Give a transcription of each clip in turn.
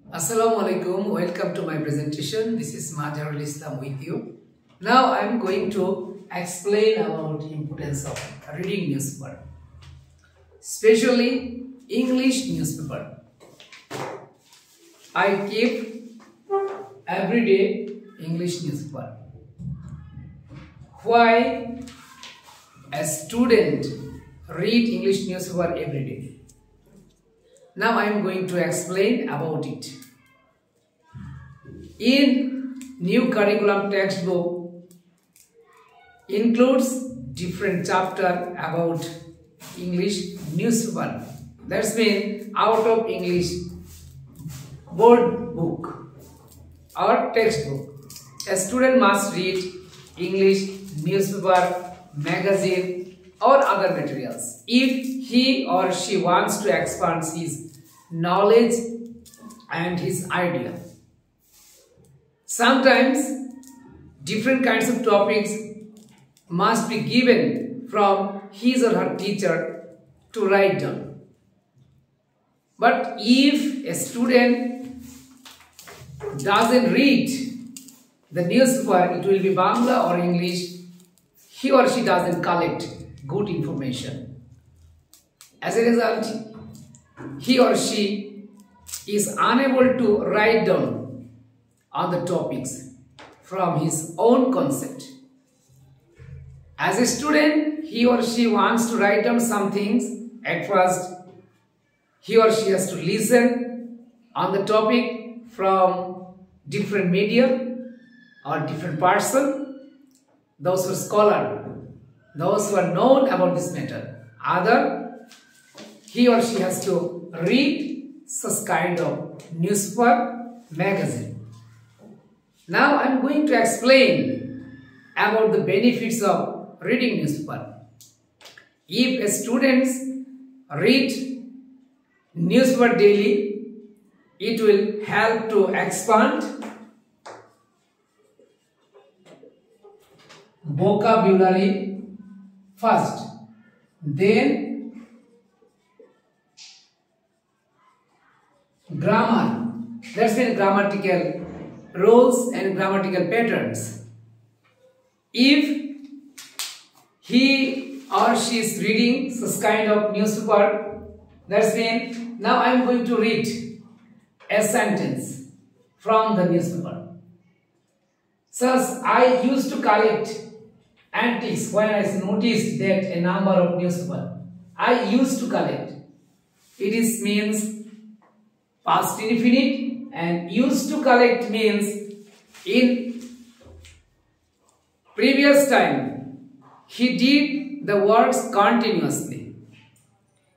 Assalamu alaikum, welcome to my presentation. This is Mazharul Islam with you. Now I am going to explain about the importance of reading newspaper, especially English newspaper. I keep everyday English newspaper. Why a student read English newspaper every day? Now I am going to explain about it. In new curriculum textbook includes different chapter about English newspaper. That's mean out of English board book or textbook. A student must read English newspaper, magazine or other materials if he or she wants to expand his knowledge and his idea. Sometimes different kinds of topics must be given from his or her teacher to write down. But if a student doesn't read the newspaper, it will be Bangla or English, he or she doesn't collect good information. As a result, he or she is unable to write down on the topics from his own concept. As a student, he or she wants to write down some things. At first, he or she has to listen on the topic from different media or different person, those who are scholar, those who are known about this matter. Other, he or she has to read such kind of newspaper, magazine. Now I am going to explain about the benefits of reading newspaper. If a student read newspaper daily, it will help to expand vocabulary first, then grammar. That's mean grammatical rules and grammatical patterns. If he or she is reading such kind of newspaper, that's mean now I am going to read a sentence from the newspaper. Thus, I used to collect antiques when I noticed that a number of newspaper. I used to collect. It is means past indefinite, and used to collect means in previous time he did the works continuously.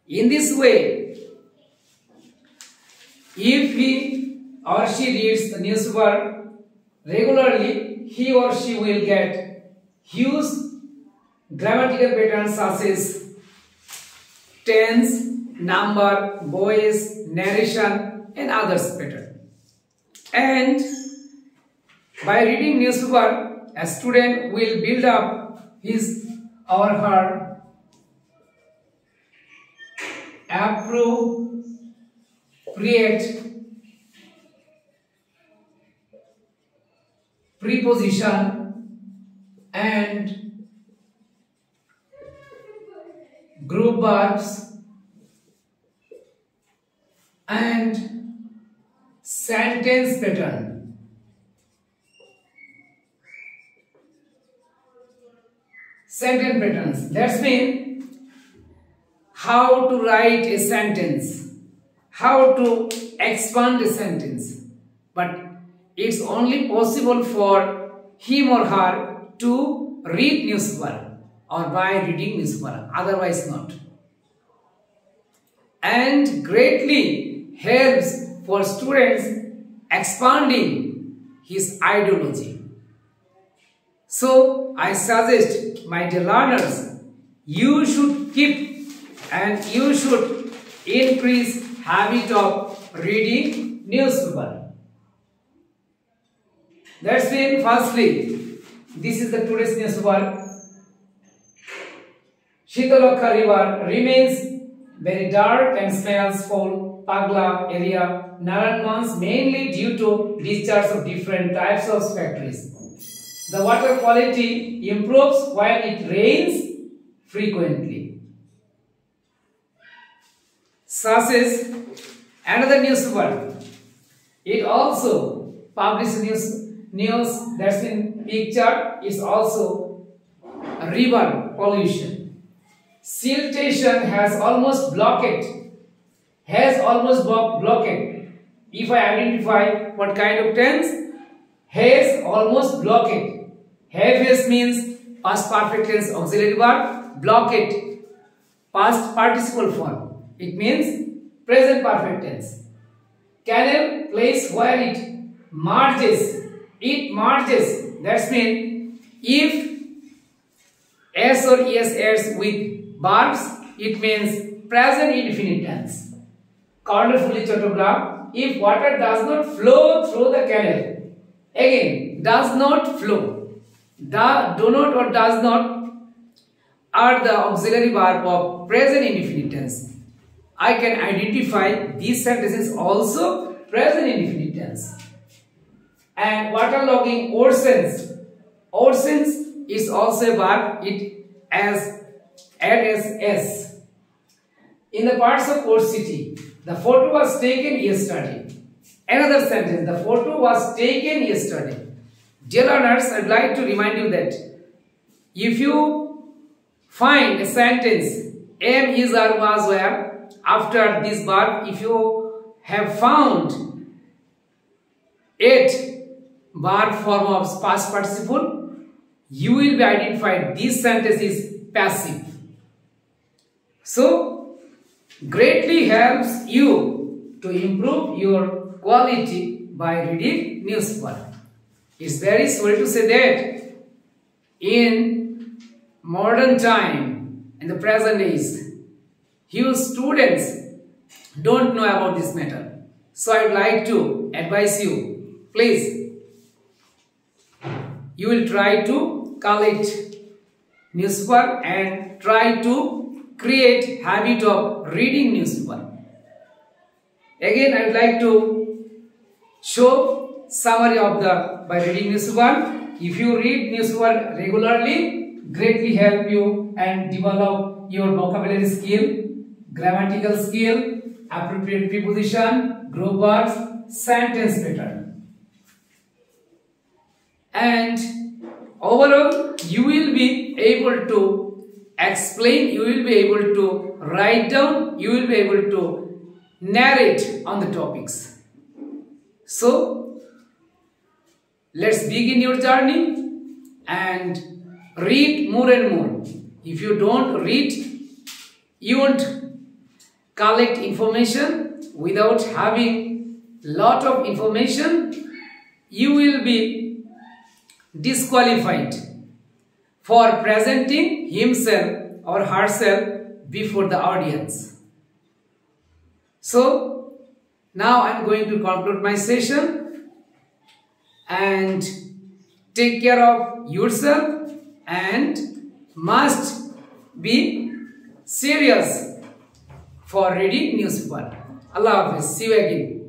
In this way, if he or she reads the newspaper regularly, he or she will get huge grammatical patterns such as tense, number, voice, narration and others pattern. And by reading newspaper, a student will build up his or her appropriate preposition and group verbs and sentence pattern. Sentence patterns. That's mean how to write a sentence, how to expand a sentence. But it's only possible for him or her to read newspaper or by reading newspaper, otherwise not. And greatly helps for students expanding his ideology. So I suggest, my dear learners, you should keep and you should increase habit of reading newspaper. That's mean firstly, this is the today's newspaper. Shitalakha river remains very dark and smells foul Pagla area, Narayanganj, mainly due to discharge of different types of factories. The water quality improves while it rains frequently. Such is another newspaper. It also publishes news that's in picture is also river pollution. Siltation has almost blocked. If I identify what kind of tense, has almost blocked. Has means past perfect tense auxiliary verb, blocked past participle form. It means present perfect tense. Canal, place where it merges. It merges. That means if s or es adds with verbs, it means present indefinite tense. Cornerfully photograph. If water does not flow through the canal, again does not flow. Do not or does not are the auxiliary verb of present indefinite tense. I can identify these sentences also present indefinite tense. And waterlogging oceans. Oceans is also a verb. It as s. In the parts of Port City, the photo was taken yesterday. Another sentence. The photo was taken yesterday. Dear learners, I would like to remind you that if you find a sentence am, is, or was, were after this verb, if you have found it verb form of past participle, you will be identified this sentence is passive. So, greatly helps you to improve your quality by reading newspaper. It's very sorry to say that in modern time, in the present days, huge students don't know about this matter. So I would like to advise you, please, you will try to collect newspaper and try to create habit of reading newspaper. Again, I would like to show summary of the by reading newspaper. If you read newspaper regularly, greatly help you and develop your vocabulary skill, grammatical skill, appropriate preposition, group verbs, sentence pattern. And overall, you will be able to explain, you will be able to write down, you will be able to narrate on the topics. So, let's begin your journey and read more and more. If you don't read, you won't collect information. Without having lot of information, you will be disqualified for presenting himself or herself before the audience. So, now I am going to conclude my session and take care of yourself and must be serious for reading newspaper. Allah Hafiz. See you again.